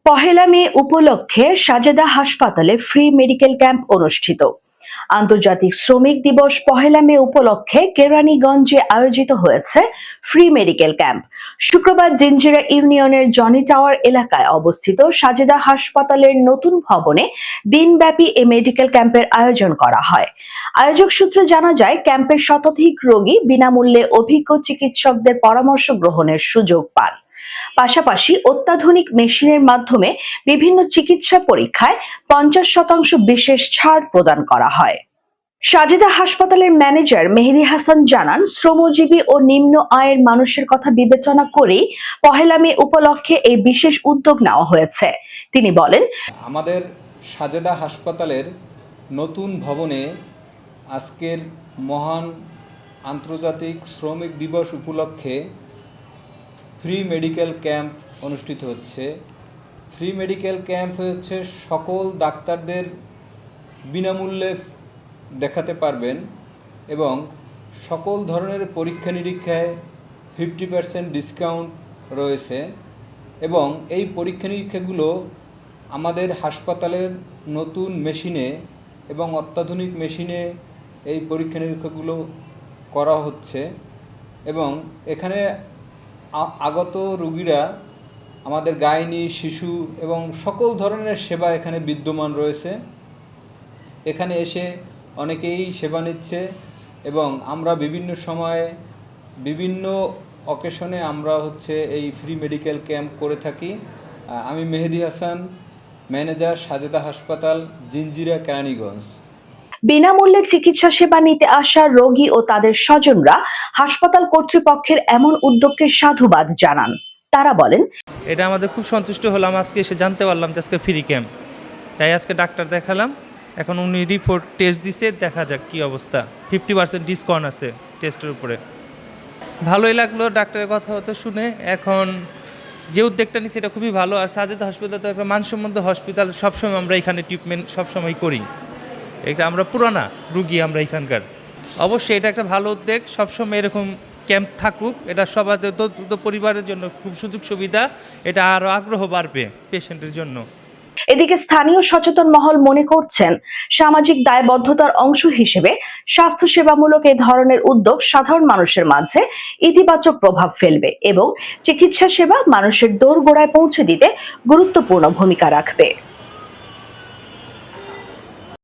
পহেলা মে উপলক্ষে সাজেদা হাসপাতালে free medical camp অনুষ্ঠিত। আন্তর্জাতিক শ্রমিক দিবস পহেলা মে উপলক্ষে কেরানীগঞ্জে আয়োজিত হয়েছে ফ্রি মেডিকেল ক্যাম্প। শুক্রবার জিঞ্জিরা ইউনিয়নের জনি টাওয়ার এলাকায় অবস্থিত সাজেদা হাসপাতালের নতুন ভবনে দিনব্যাপী এ মেডিকেল ক্যাম্পের আয়োজন করা হয়। আয়োজক সূত্রে জানা যায়, ক্যাম্পের শতাধিক রোগী বিনামূল্যে অভিজ্ঞ চিকিৎসকদের পরামর্শ গ্রহণের সুযোগ পান। পাশাপাশি অত্যাধুনিক মেশিনের মাধ্যমে বিভিন্ন চিকিৎসা পরীক্ষায় 50% বিশেষ ছাড় প্রদান করা হয়। সাজেদা হাসপাতালের ম্যানেজার মেহেদী হাসান জানান, শ্রমজীবী ও নিম্ন আয়ের মানুষের কথা বিবেচনা করেই পহেলা মে উপলক্ষে এই বিশেষ উদ্যোগ নেওয়া হয়েছে। তিনি বলেন, আমাদের সাজেদা হাসপাতালের নতুন ভবনে আজকের মহান আন্তর্জাতিক শ্রমিক দিবস উপলক্ষে ফ্রি মেডিকেল ক্যাম্প অনুষ্ঠিত হচ্ছে। ফ্রি মেডিকেল ক্যাম্প হচ্ছে সকল ডাক্তারদের বিনামূল্যে দেখাতে পারবেন এবং সকল ধরনের পরীক্ষা নিরীক্ষায় 50% ডিসকাউন্ট রয়েছে এবং এই পরীক্ষা নিরীক্ষাগুলো আমাদের হাসপাতালের নতুন মেশিনে এবং অত্যাধুনিক মেশিনে এই পরীক্ষা নিরীক্ষাগুলো করা হচ্ছে এবং এখানে আগত রোগীরা আমাদের গাইনি, শিশু এবং সকল ধরনের সেবা এখানে বিদ্যমান রয়েছে। এখানে এসে অনেকেই সেবা নিচ্ছে এবং আমরা বিভিন্ন সময়ে বিভিন্ন অকেশনে আমরা এই ফ্রি মেডিকেল ক্যাম্প করে থাকি। আমি মেহেদী হাসান, ম্যানেজার, সাজেদা হাসপাতাল, জিঞ্জিরা, কেরানীগঞ্জ। বিনামূল্যে চিকিৎসা সেবা নিতে আসা রোগী ও তাদের স্বজনরা হাসপাতাল কর্তৃপক্ষের এমন উদ্যোগকে সাধুবাদ জানান। তারা বলেন, এটা আমাদের খুব সন্তুষ্ট হলাম, আজকে এসে জানতে পারলাম যে আজকে ফ্রি ক্যাম্প, তাই আজকে ডাক্তার দেখালাম। এখন উনি রিপোর্ট টেস্ট দিছে, দেখা যাক কি অবস্থা। 50% ডিসকাউন্ট আছে টেস্টের উপরে। ভালোই লাগলো ডাক্তারের কথা হতে শুনে। এখন যে উদ্যোগটা নিচ্ছে এটা খুবই ভালো। আর সাজেদা হসপিটাল তো একটা মানসম্মত হসপিটাল, সবসময় আমরা এখানে ট্রিটমেন্ট সবসময় করি। এটা আমরা পুরানা রুগী আমরা এখানকার। অবশ্যই এটা একটা ভালো উদ্যোগ, সবসময় এরকম ক্যাম্প থাকুক। এটা সবার পরিবারের জন্য খুব সুযোগ সুবিধা, এটা আরও আগ্রহ বাড়বে পেশেন্টের জন্য। এদিকে স্থানীয় সচেতন মহল মনে করছেন, সামাজিক দায়বদ্ধতার অংশ হিসেবে স্বাস্থ্যসেবামূলক এই ধরনের উদ্যোগ সাধারণ মানুষের মাঝে ইতিবাচক প্রভাব ফেলবে এবং চিকিৎসা সেবা মানুষের দোরগোড়ায় পৌঁছে দিতে গুরুত্বপূর্ণ ভূমিকা রাখবে।